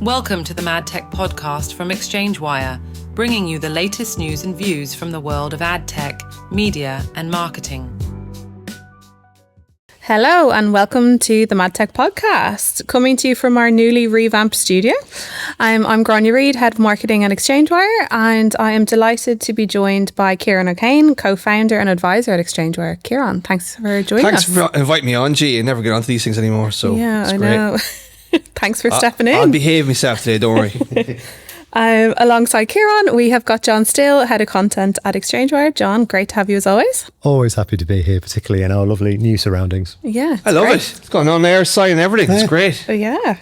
Welcome to the MadTech podcast from ExchangeWire, bringing you the latest news and views from the world of ad tech, media and marketing. Hello and welcome to the MadTech podcast, coming to you from our newly revamped studio. I'm Grainne Reid, Head of Marketing at ExchangeWire, and I am delighted to be joined by Ciaran O'Kane, co-founder and advisor at ExchangeWire. Ciaran, thanks for joining us. Thanks for inviting me on, G. I never get onto these things anymore, so yeah, it's I great. know. Thanks for stepping in. I'll behave myself today, don't worry. Alongside Ciaran, we have got John Still, Head of Content at ExchangeWire. John, great to have you as always. Always happy to be here, particularly in our lovely new surroundings. Yeah, I love it. It's going on there, sign and everything. It's great. Yeah.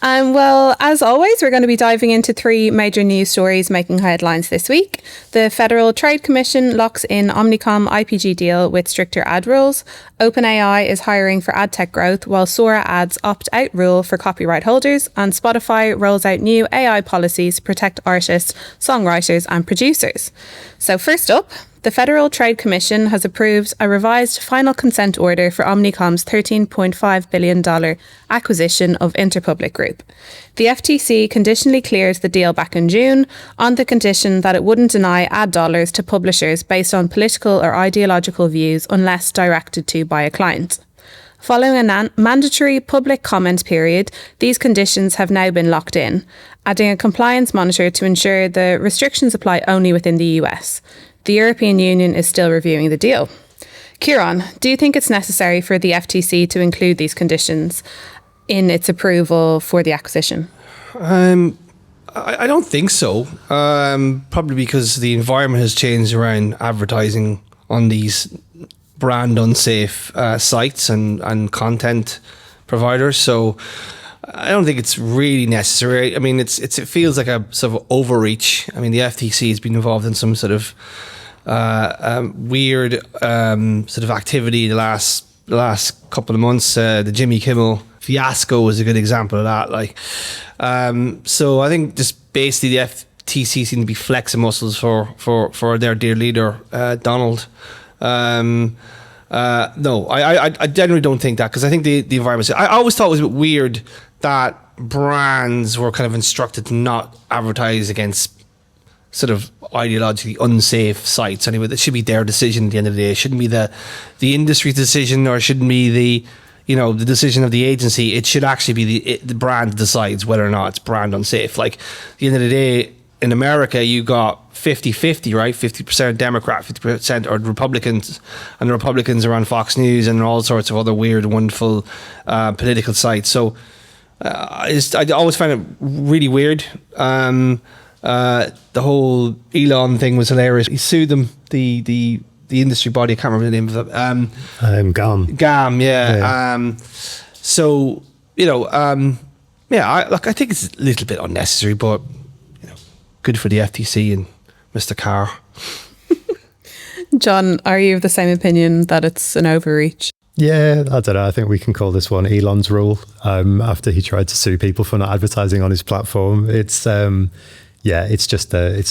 Well, as always, we're going to be diving into three major news stories making headlines this week. The Federal Trade Commission locks in Omnicon-IPG deal with stricter ad rules. OpenAI is hiring for ad tech growth, while Sora adds opt-out rule for copyright holders. And Spotify rolls out new AI policies to protect artists, songwriters and producers. So first up, the Federal Trade Commission has approved a revised final consent order for Omnicom's $13.5 billion acquisition of Interpublic Group. The FTC conditionally cleared the deal back in June on the condition that it wouldn't deny ad dollars to publishers based on political or ideological views unless directed to by a client. Following a mandatory public comment period, these conditions have now been locked in, adding a compliance monitor to ensure the restrictions apply only within the US. The European Union is still reviewing the deal. Ciaran, do you think it's necessary for the FTC to include these conditions in its approval for the acquisition? I don't think so. Probably because the environment has changed around advertising on these brand unsafe sites and content providers. So I don't think it's really necessary. I mean, it feels like a sort of overreach. I mean, the FTC has been involved in some sort of weird sort of activity the last couple of months. The Jimmy Kimmel fiasco is a good example of that. So I think just basically the FTC seem to be flexing muscles for their dear leader, Donald. No, I generally don't think that, because I think the environment. I always thought it was a bit weird that brands were kind of instructed to not advertise against sort of ideologically unsafe sites. Anyway, that should be their decision at the end of the day. It shouldn't be the industry's decision, or it shouldn't be the decision of the agency. It should actually be the brand decides whether or not it's brand unsafe. Like, at the end of the day, in America, you got 50-50, right? 50% Democrat, 50% are Republicans, and the Republicans are on Fox News and all sorts of other weird, wonderful political sites. So I always find it really weird. The whole Elon thing was hilarious. He sued them, the industry body. I can't remember the name of it. GAM, yeah. So I think it's a little bit unnecessary, but good for the FTC and Mr. Carr. John, are you of the same opinion that it's an overreach? Yeah, I don't know. I think we can call this one Elon's rule. After he tried to sue people for not advertising on his platform, it's just a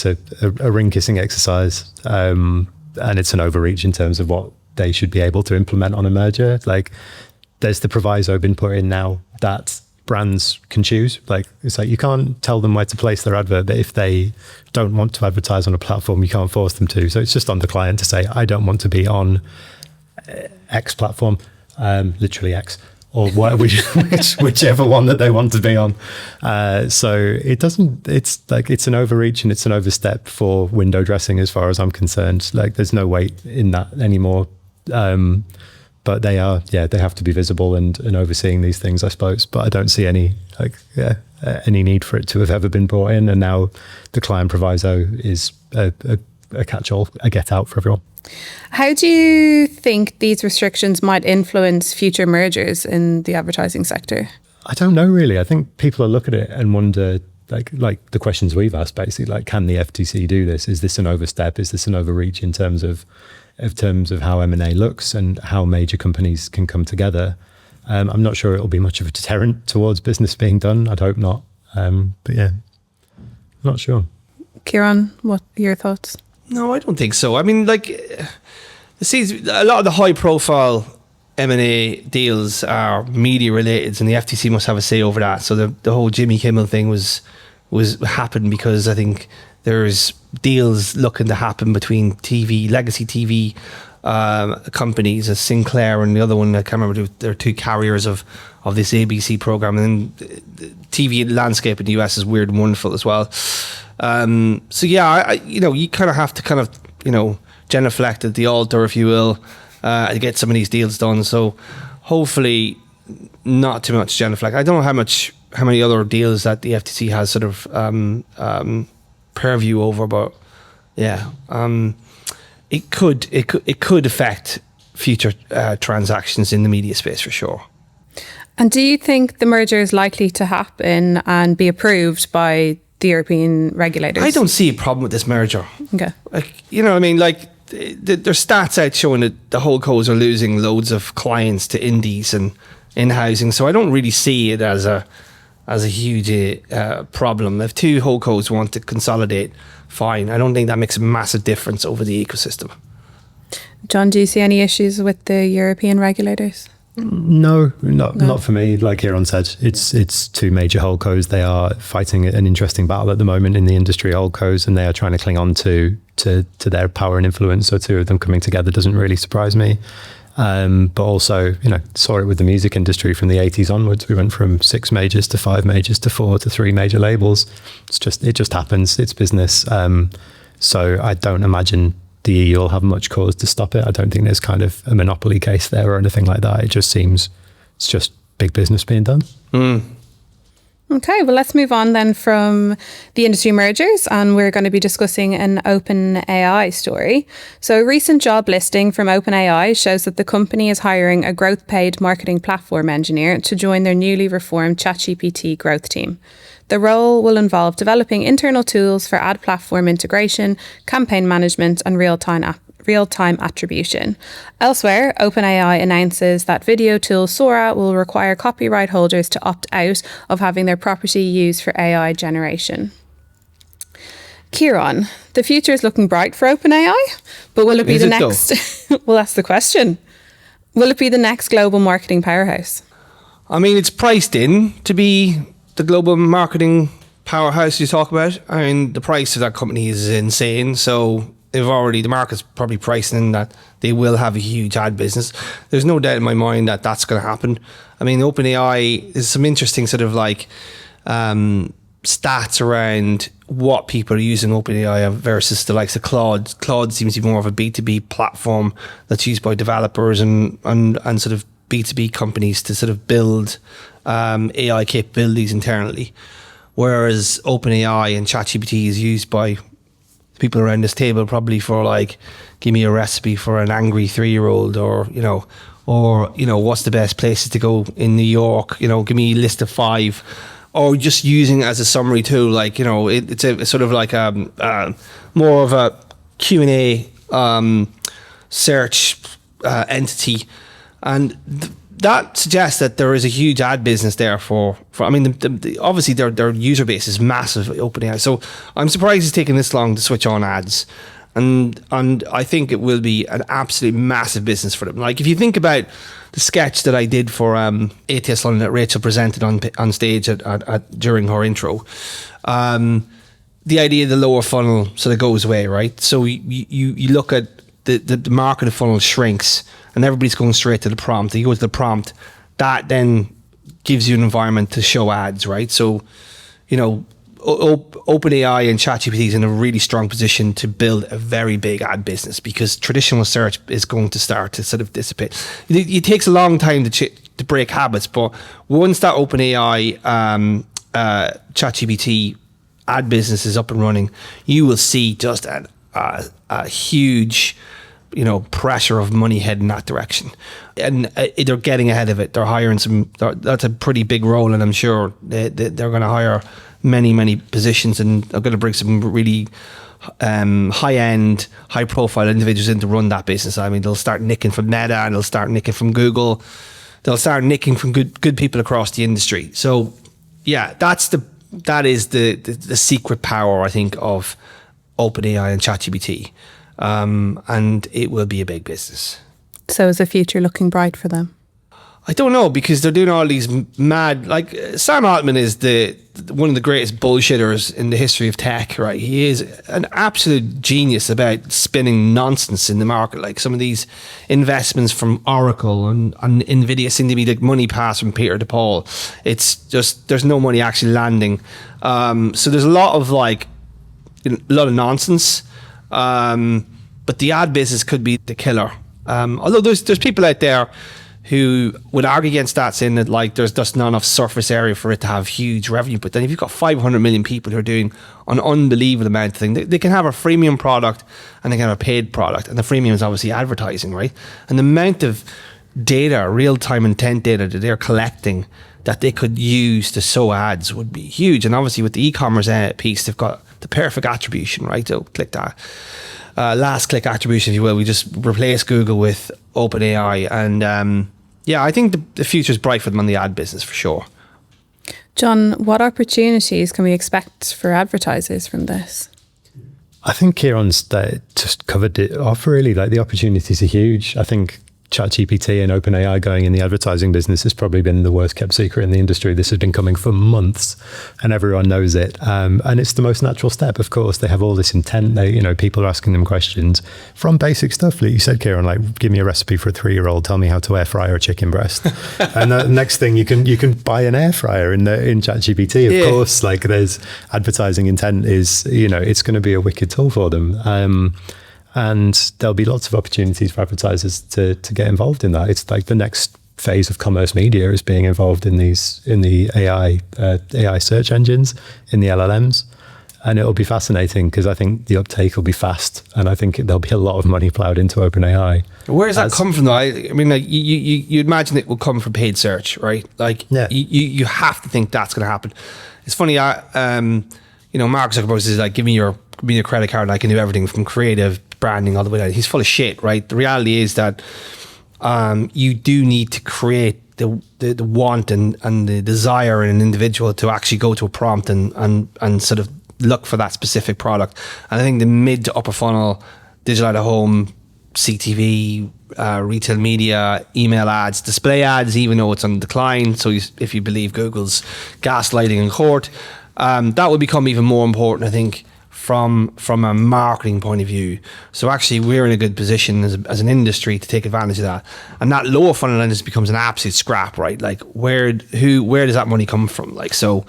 ring kissing exercise, and it's an overreach in terms of what they should be able to implement on a merger. Like, there's the proviso been put in now that brands can choose. Like, it's like you can't tell them where to place their advert, but if they don't want to advertise on a platform, you can't force them to. So it's just on the client to say, I don't want to be on X platform, literally X, or whichever one that they want to be on. So it's an overreach and it's an overstep for window dressing as far as I'm concerned. Like, there's no weight in that anymore. But they have to be visible and overseeing these things, I suppose. But I don't see any need for it to have ever been brought in. And now the client proviso is a catch-all, a get-out for everyone. How do you think these restrictions might influence future mergers in the advertising sector? I don't know, really. I think people are looking at it and wonder, like the questions we've asked, basically, like, can the FTC do this? Is this an overstep? Is this an overreach in terms of how M&A looks and how major companies can come together? I'm not sure it'll be much of a deterrent towards business being done. I'd hope not. But yeah, not sure. Ciaran, what are your thoughts? No, I don't think so. I mean, like, see, a lot of the high-profile M&A deals are media related, and the FTC must have a say over that. So the whole Jimmy Kimmel thing was happened because I think there's deals looking to happen between legacy TV companies, as Sinclair and the other one, I can't remember, they're two carriers of this ABC program, and the TV landscape in the US is weird and wonderful as well. So yeah, you kind of have to genuflect at the altar, if you will, to get some of these deals done. So hopefully not too much genuflect. I don't know how many other deals that the FTC has sort of purview over, but yeah, it could affect future transactions in the media space for sure. And do you think the merger is likely to happen and be approved by the European regulators? I don't see a problem with this merger. Okay. There's stats out showing that the holdcos are losing loads of clients to indies and in housing, so I don't really see it as a huge problem. If two holdcos want to consolidate, fine. I don't think that makes a massive difference over the ecosystem. John, do you see any issues with the European regulators? No, not for me. Like Ciaran said, it's two major holdcos. They are fighting an interesting battle at the moment in the industry, holdcos, and they are trying to cling on to their power and influence. So two of them coming together doesn't really surprise me. But also, saw it with the music industry from the 80s onwards. We went from 6 majors to 5 majors to 4 to 3 major labels. It just happens. It's business. So I don't imagine the EU will have much cause to stop it. I don't think there's kind of a monopoly case there or anything like that. It just seems it's just big business being done. Okay, well, let's move on then from the industry mergers, and we're going to be discussing an OpenAI story. So a recent job listing from OpenAI shows that the company is hiring a growth paid marketing platform engineer to join their newly reformed ChatGPT growth team. The role will involve developing internal tools for ad platform integration, campaign management, and real-time attribution. Elsewhere, OpenAI announces that video tool Sora will require copyright holders to opt out of having their property used for AI generation. Ciaran, the future is looking bright for OpenAI, but will it be the next? Well, that's the question. Will it be the next global marketing powerhouse? I mean, it's priced in to be the global marketing powerhouse you talk about. I mean, the price of that company is insane. So the market's probably pricing in that they will have a huge ad business. There's no doubt in my mind that that's going to happen. I mean, OpenAI is some interesting sort of stats around what people are using OpenAI versus the likes of Claude. Claude seems to be more of a B2B platform that's used by developers and sort of B2B companies to sort of build AI capabilities internally, whereas OpenAI and ChatGPT is used by people around this table probably for give me a recipe for an angry 3-year-old, or what's the best places to go in New York, give me a list of 5, or just using it as a summary tool. It's a sort of more of a Q&A search entity, and that suggests that there is a huge ad business there for I mean, obviously their user base is massive, OpenAI. So I'm surprised it's taken this long to switch on ads, and I think it will be an absolutely massive business for them. If you think about the sketch that I did for ATS London that Rachel presented on stage during her intro, the idea of the lower funnel sort of goes away, right? So you look at the marketing funnel shrinks, and everybody's going straight to the prompt. You go to the prompt, that then gives you an environment to show ads, right? So, OpenAI and ChatGPT is in a really strong position to build a very big ad business, because traditional search is going to start to sort of dissipate. It takes a long time to break habits, but once that OpenAI ChatGPT ad business is up and running, you will see just a huge pressure of money heading that direction, and they're getting ahead of it. They're hiring that's a pretty big role, and I'm sure they're going to hire many positions, and they're going to bring some really high-end, high-profile individuals in to run that business. I mean, they'll start nicking from Meta, and they'll start nicking from Google. They'll start nicking from good people across the industry. So yeah, that is the secret power, I think, of OpenAI and ChatGPT. And it will be a big business. So is the future looking bright for them? I don't know, because they're doing all these mad, like Sam Altman is one of the greatest bullshitters in the history of tech, right? He is an absolute genius about spinning nonsense in the market. Like some of these investments from Oracle and Nvidia seem to be like money pass from Peter to Paul. It's just, there's no money actually landing. So there's a lot of nonsense. But the ad business could be the killer. Although there's people out there who would argue against that, saying that like there's just not enough surface area for it to have huge revenue. But then if you've got 500 million people who are doing an unbelievable amount of things, they can have a freemium product and they can have a paid product. And the freemium is obviously advertising, right? And the amount of data, real-time intent data that they're collecting that they could use to sow ads would be huge. And obviously with the e-commerce piece, they've got the perfect attribution, right? So click that. Last click attribution, if you will. We just replace Google with OpenAI. And I think the future is bright for them on the ad business for sure. John, what opportunities can we expect for advertisers from this? I think Ciaran's just covered it off really. Like the opportunities are huge. I think ChatGPT and OpenAI going in the advertising business has probably been the worst kept secret in the industry. This has been coming for months and everyone knows it. And it's the most natural step, of course. They have all this intent. People are asking them questions from basic stuff. Like you said, Ciaran, like give me a recipe for a 3-year-old, tell me how to air fry a chicken breast. And the next thing you can buy an air fryer in ChatGPT. Of course, like there's advertising intent is, it's going to be a wicked tool for them. And there'll be lots of opportunities for advertisers to get involved in that. It's like the next phase of commerce media is being involved in the AI search engines, in the LLMs. And it'll be fascinating because I think the uptake will be fast. And I think there'll be a lot of money plowed into OpenAI. Where does that come from though? I mean, like you imagine it will come from paid search, right? Like you have to think that's going to happen. It's funny, Mark Zuckerberg is like, give me your credit card and I can do everything from creative branding all the way down. He's full of shit, right? The reality is that you do need to create the want and the desire in an individual to actually go to a prompt and sort of look for that specific product. And I think the mid to upper funnel, digital out of home, CTV, retail media, email ads, display ads, even though it's on decline. So if you believe Google's gaslighting in court, that will become even more important, I think, from a marketing point of view. So actually we're in a good position as an industry to take advantage of that. And that lower funnel end just becomes an absolute scrap, right? Like where does that money come from? Like, so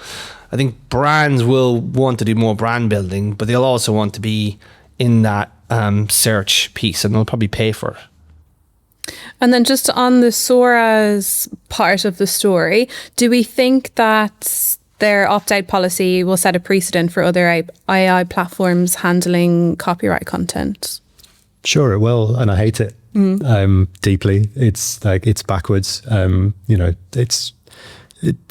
I think brands will want to do more brand building, but they'll also want to be in that search piece, and they'll probably pay for it. And then just on the Sora's part of the story, do we think that their opt-out policy will set a precedent for other AI platforms handling copyright content? Sure, it will, and I hate it deeply. It's like it's backwards. It's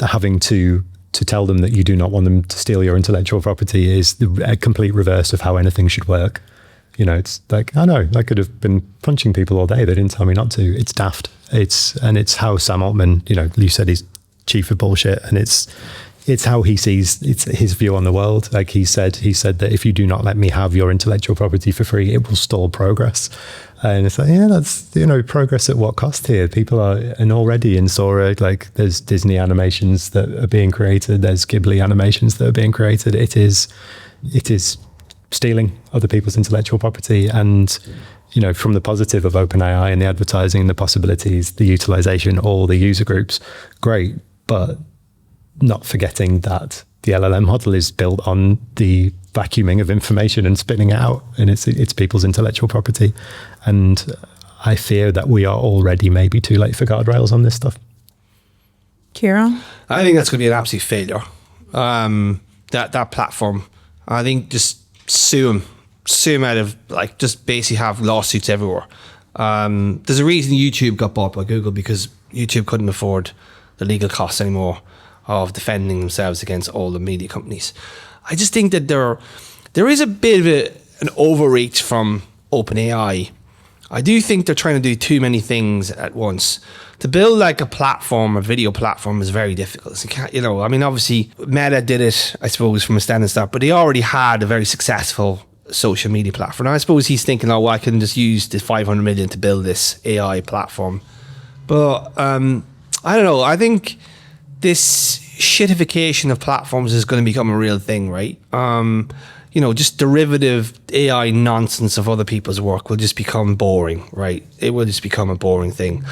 having to tell them that you do not want them to steal your intellectual property is a complete reverse of how anything should work. It's like, I know, I could have been punching people all day. They didn't tell me not to. It's daft. It's how Sam Altman, you said he's chief of bullshit, and it's how he sees, it's his view on the world. Like he said that if you do not let me have your intellectual property for free, it will stall progress. And it's like, that's, progress at what cost here? People are, and already in Sora, like there's Disney animations that are being created. There's Ghibli animations that are being created. It is stealing other people's intellectual property. And, from the positive of OpenAI and the advertising, the possibilities, the utilization, all the user groups, great. But not forgetting that the LLM model is built on the vacuuming of information and spitting it out, and it's people's intellectual property. And I fear that we are already maybe too late for guardrails on this stuff. Ciaran? I think that's going to be an absolute failure. That platform, I think just sue them out of, like, just basically have lawsuits everywhere. There's a reason YouTube got bought by Google, because YouTube couldn't afford the legal costs anymore of defending themselves against all the media companies. I just think that there is a bit of an overreach from OpenAI. I do think they're trying to do too many things at once. To build like a video platform is very difficult. Obviously Meta did it, I suppose, from a standing start, but they already had a very successful social media platform. And I suppose he's thinking, I can just use the 500 million to build this AI platform. But I I don't know. I think this shitification of platforms is going to become a real thing, right? Just derivative AI nonsense of other people's work will just become boring, right? It will just become a boring thing.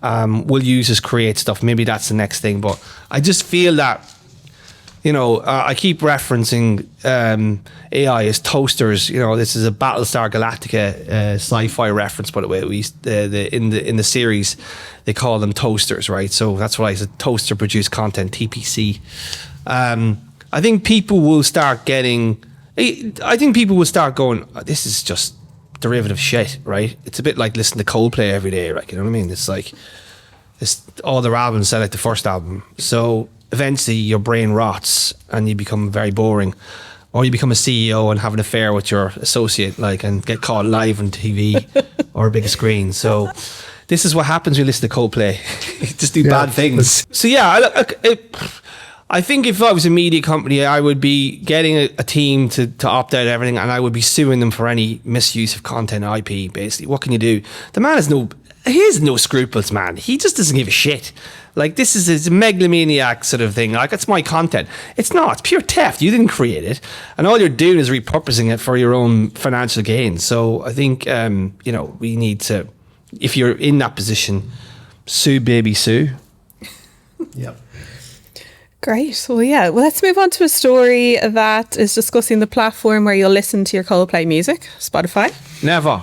Will users create stuff? Maybe that's the next thing. But I just feel that, I keep referencing AI as toasters. This is a Battlestar Galactica sci-fi reference, by the way. In the series, they call them toasters, right? So that's why it's a toaster produced content, TPC. I think people will start getting. I think people will start going, this is just derivative shit, right? It's a bit like listening to Coldplay every day, right? You know what I mean? It's like all their albums sound like the first album. So eventually your brain rots and you become very boring, or you become a CEO and have an affair with your associate, and get caught live on TV or a big screen. So this is what happens when you listen to Coldplay. Just do bad things. So I think if I was a media company, I would be getting a team to opt out of everything, and I would be suing them for any misuse of content IP, basically. What can you do? The man has no scruples, man. He just doesn't give a shit. This is a megalomaniac sort of thing. It's my content. It's not. It's pure theft. You didn't create it. And all you're doing is repurposing it for your own financial gain. So I think, we need to, if you're in that position, sue, baby, sue. Yep. Great. Well, let's move on to a story that is discussing the platform where you'll listen to your Coldplay music, Spotify. Never.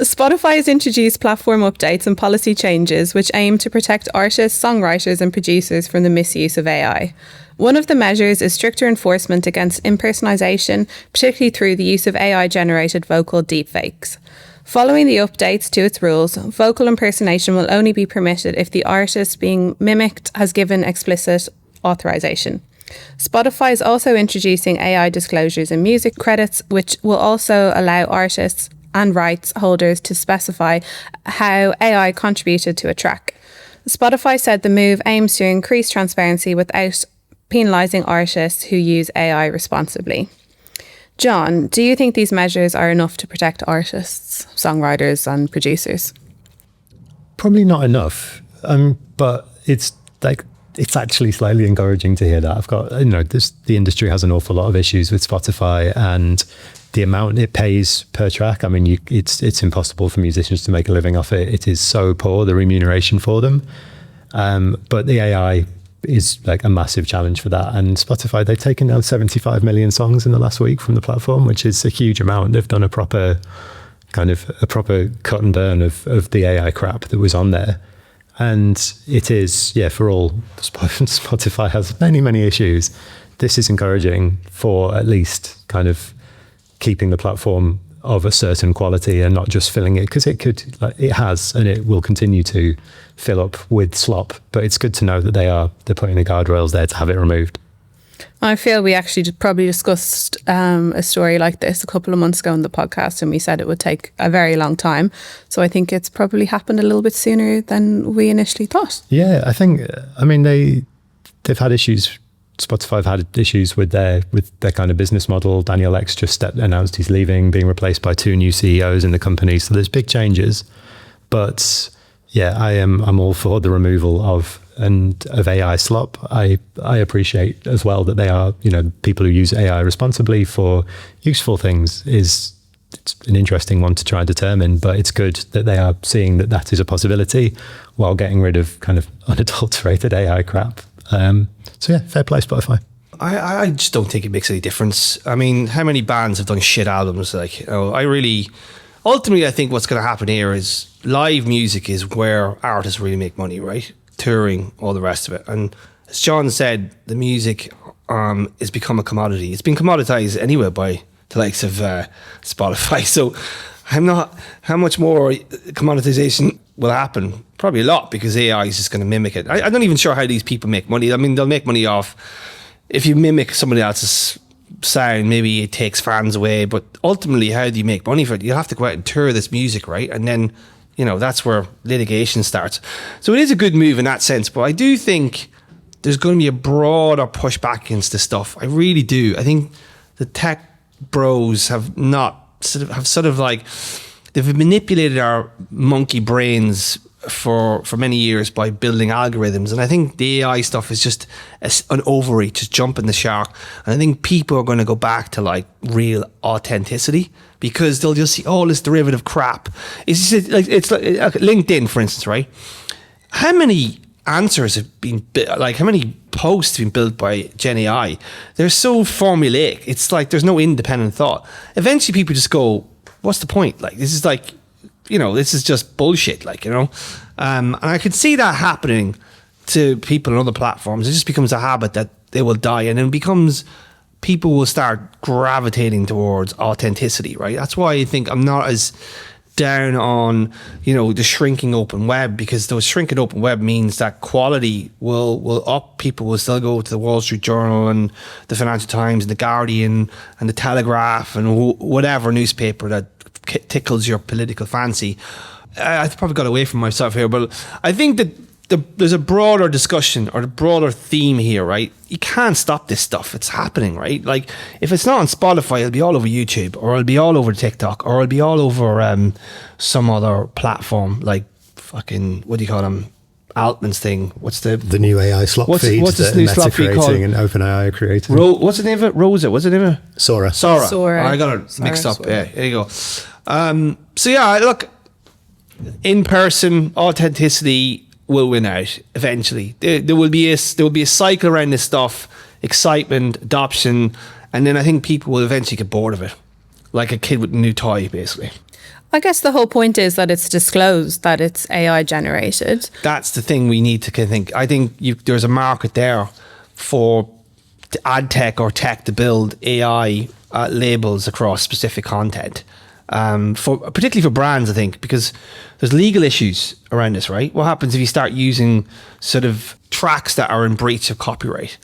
Spotify has introduced platform updates and policy changes which aim to protect artists, songwriters and producers from the misuse of AI. One of the measures is stricter enforcement against impersonation, particularly through the use of AI-generated vocal deepfakes. Following the updates to its rules, vocal impersonation will only be permitted if the artist being mimicked has given explicit authorization. Spotify is also introducing AI disclosures in music credits, which will also allow artists and rights holders to specify how AI contributed to a track. Spotify said the move aims to increase transparency without penalising artists who use AI responsibly. John, do you think these measures are enough to protect artists, songwriters and producers? Probably not enough, but it's actually slightly encouraging to hear that. I've got, the industry has an awful lot of issues with Spotify and the amount it pays per track. I mean, it's impossible for musicians to make a living off it. It is so poor, the remuneration for them. But the AI is a massive challenge for that. And Spotify, they've taken down 75 million songs in the last week from the platform, which is a huge amount. They've done a proper cut and burn of the AI crap that was on there. And it is, for all, Spotify has many, many issues. This is encouraging for at least keeping the platform of a certain quality and not just filling it, because it has and it will continue to fill up with slop. But it's good to know that they're putting the guardrails there to have it removed. I feel we actually probably discussed a story like this a couple of months ago on the podcast, and we said it would take a very long time. So I think it's probably happened a little bit sooner than we initially thought. Yeah, I think, they've had issues. Spotify have had issues with their kind of business model. Daniel Ek just announced he's leaving, being replaced by 2 new CEOs in the company. So there's big changes. But yeah, I'm all for the removal of AI slop. I appreciate as well that they are, people who use AI responsibly for useful things it's an interesting one to try and determine, but it's good that they are seeing that is a possibility while getting rid of kind of unadulterated AI crap. So yeah, fair play, Spotify. I just don't think it makes any difference. I mean, how many bands have done shit albums? Ultimately, I think what's going to happen here is live music is where artists really make money, right? Touring, all the rest of it. And as John said, the music has become a commodity. It's been commoditized anyway by the likes of Spotify. So how much more commoditization will happen? Probably a lot, because AI is just going to mimic it. I'm not even sure how these people make money. I mean, they'll make money off, if you mimic somebody else's sound, maybe it takes fans away, but ultimately, how do you make money for it? You'll have to go out and tour this music, right? And then, that's where litigation starts. So it is a good move in that sense, but I do think there's going to be a broader pushback against this stuff. I really do. I think the tech bros have they've manipulated our monkey brains for many years by building algorithms, and I think the AI stuff is just an overreach, just jumping the shark. And I think people are going to go back to like real authenticity, because they'll just see all this derivative crap. It's just like LinkedIn, for instance, right? How many answers have been like, how many posts have been built by Gen AI? They're so formulaic. It's like there's no independent thought. Eventually people just go, what's the point? Like, this is like, this is just bullshit, like, and I could see that happening to people on other platforms. It just becomes a habit that they will die, and then becomes, people will start gravitating towards authenticity, right? That's why I think I'm not as down on, the shrinking open web, because the shrinking open web means that quality will up. People will still go to the Wall Street Journal and the Financial Times and the Guardian and the Telegraph and whatever newspaper that tickles your political fancy. I probably got away from myself here, but I think that there's a broader discussion or a broader theme here, right? You can't stop this stuff. It's happening, right? Like, if it's not on Spotify, it'll be all over YouTube, or it'll be all over TikTok, or it'll be all over some other platform, like fucking, what do you call them? Altman's thing. What's the new AI slot feed? What's this new slot feed called? And OpenAI are creating. What's the name of it? Rosa. What's the name of it? Sora. I got it mixed up. Yeah, there you go. So yeah, look, in person authenticity will win out eventually. There will be a cycle around this stuff, excitement, adoption, and then I think people will eventually get bored of it, like a kid with a new toy, basically. I guess the whole point is that it's disclosed that it's AI generated. That's the thing we need to think. I think there's a market there for ad tech or tech to build AI labels across specific content. Particularly for brands, I think, because there's legal issues around this, right? What happens if you start using sort of tracks that are in breach of copyright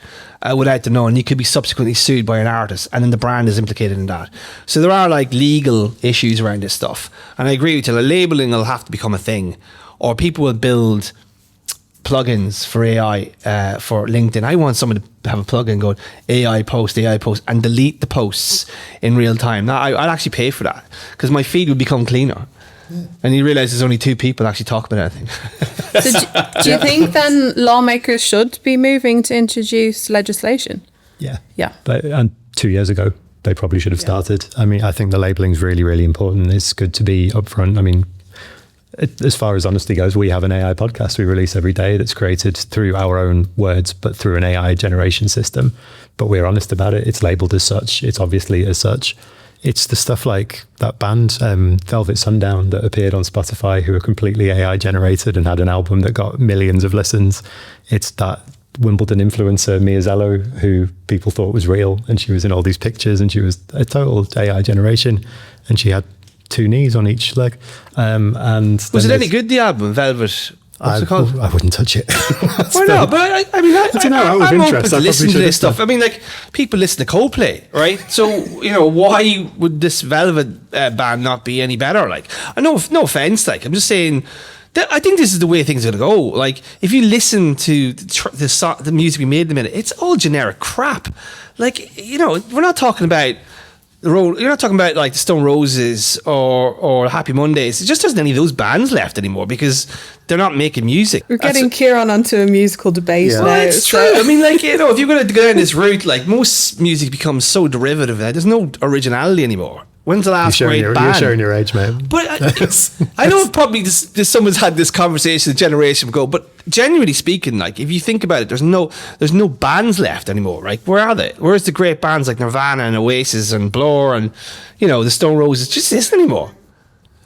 without the knowing? You could be subsequently sued by an artist, and then the brand is implicated in that. So there are like legal issues around this stuff, and I agree with you. The labeling will have to become a thing, or people will build plugins for AI for LinkedIn. I want someone to have a plugin going AI post, and delete the posts in real time. Now, I'd actually pay for that, because my feed would become cleaner. Yeah. And you realise there's only 2 people actually talk about anything. So do you think then lawmakers should be moving to introduce legislation? Yeah. Yeah. And 2 years ago, they probably should have started. I mean, I think the labelling is really, really important. It's good to be upfront. I mean, as far as honesty goes, we have an AI podcast we release every day that's created through our own words, but through an AI generation system. But we're honest about it. It's labeled as such. It's obviously as such. It's the stuff like that band, Velvet Sundown, that appeared on Spotify, who are completely AI generated and had an album that got millions of listens. It's that Wimbledon influencer, Mia Zello, who people thought was real, and she was in all these pictures, and she was a total AI generation, and she had 2 knees on each leg. And was it any good, the album Velvet? What's it called? I wouldn't touch it. Why not? But I mean, I don't know. I'm open to listen to this stuff. I mean, like, people listen to Coldplay, right? So, why would this Velvet band not be any better? Like, I know, no offense. Like, I'm just saying that I think this is the way things are going to go. Like, if you listen to the music we made in a minute, it's all generic crap. Like, we're not talking about. You're not talking about like the Stone Roses or Happy Mondays. It just doesn't any of those bands left anymore, because they're not making music. We're getting Ciaran onto a musical debate now. Well, it's true. I mean, like, if you're going to go down this route, like, most music becomes so derivative that there's no originality anymore. When's the last great band? You're showing your age, man. But I know probably someone's had this conversation a generation ago, but genuinely speaking, like, if you think about it, there's no bands left anymore, right? Where are they? Where's the great bands like Nirvana and Oasis and Blur and, the Stone Roses? Just isn't anymore.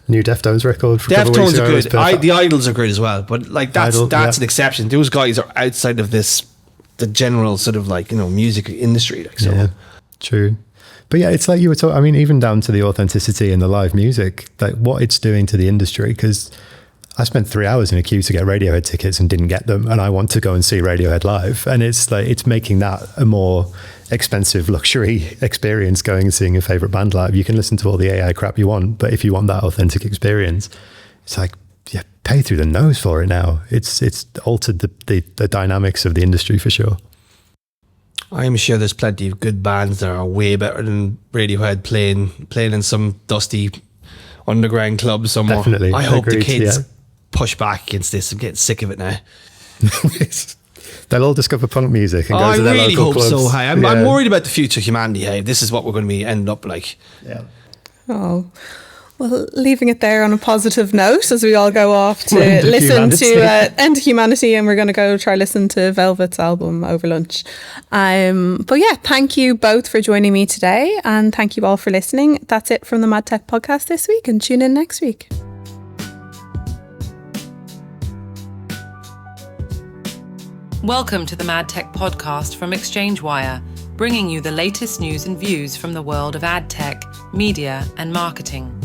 New Deftones record. Deftones are good. The Idols are good as well, but like that's an exception. Those guys are outside of the general sort of like, music industry. Like, so. Yeah, true. But yeah, it's like you were talking, I mean, even down to the authenticity in the live music, like what it's doing to the industry, because I spent 3 hours in a queue to get Radiohead tickets and didn't get them, and I want to go and see Radiohead live. And it's like, it's making that a more expensive luxury experience, going and seeing your favorite band live. You can listen to all the AI crap you want, but if you want that authentic experience, it's like, yeah, pay through the nose for it now. It's altered the dynamics of the industry for sure. I'm sure there's plenty of good bands that are way better than Radiohead playing in some dusty underground club somewhere. Definitely. I hope the kids push back against this. I'm getting sick of it now. They'll all discover punk music and go I to their really local hope clubs. so. I'm worried about the future of humanity. Hey, this is what we're going to be end up like. Yeah. Oh, well, leaving it there on a positive note as we all go off to End of listen to Humanity. End of Humanity, and we're going to go try listen to Velvet's album over lunch. But yeah, thank you both for joining me today, and thank you all for listening. That's it from the MadTech podcast this week, and tune in next week. Welcome to the MadTech podcast from ExchangeWire, bringing you the latest news and views from the world of ad tech, media, and marketing.